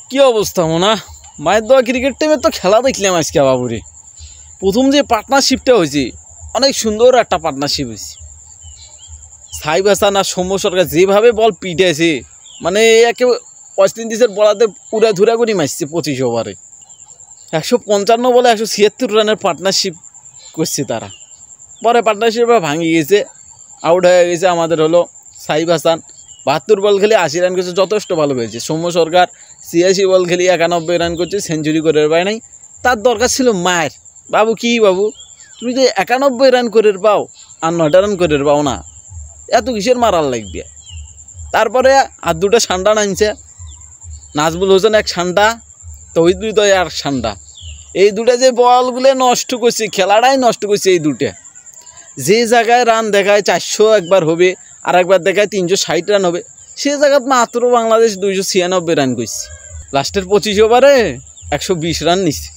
কি অবস্থা মোনা মায়ের দোয়া ক্রিকেট টিমের তো খেলা দেখলাম আজকে বাবুরে। প্রথম যে পার্টনারশিপটা হয়েছে অনেক সুন্দর একটা পার্টনারশিপ হয়েছে। সাইব হাসান আর সৌম্য সরকার যেভাবে বল পিটেছে, মানে একে ওয়েস্ট ইন্ডিজের বলাতে উড়া ধুরা করে মারছে 25 ওভারে। 155 বলে 176 রানের পার্টনারশিপ করছে তারা। পরে পার্টনারশিপটা ভাঙি গেছে, আউট হয়ে গেছে আমাদের হলো সাইব হাসান। 72 বল খেলে 80 রান করছে, যথেষ্ট ভালো হয়েছে। সৌম্য সরকার 86 বল খেলে 91 রান করছে, সেঞ্চুরি করে পায় নাই। তার দরকার ছিল মায়ের। বাবু কি বাবু, তুমি তো 91 রান করে পাও আর 9টা রান করে পাও না, এত কিসের মারার লাগবে। তারপরে আর দুটো সান্ডা নামছে, নাজমুল হোসেন এক সান্ডা, তহিদ হৃদয় আর সান্ডা। এই দুটো যে বলগুলো নষ্ট করছে, খেলাটাই নষ্ট করছে। এই দুটো যে জায়গায় রান দেখায় 400 একবার হবে, আর একবার দেখায় 360 রান হবে, সে জায়গায় মাত্র বাংলাদেশ 296 রান করছে। লাস্টের 25 ওভারে 120 রান নিচ্ছে।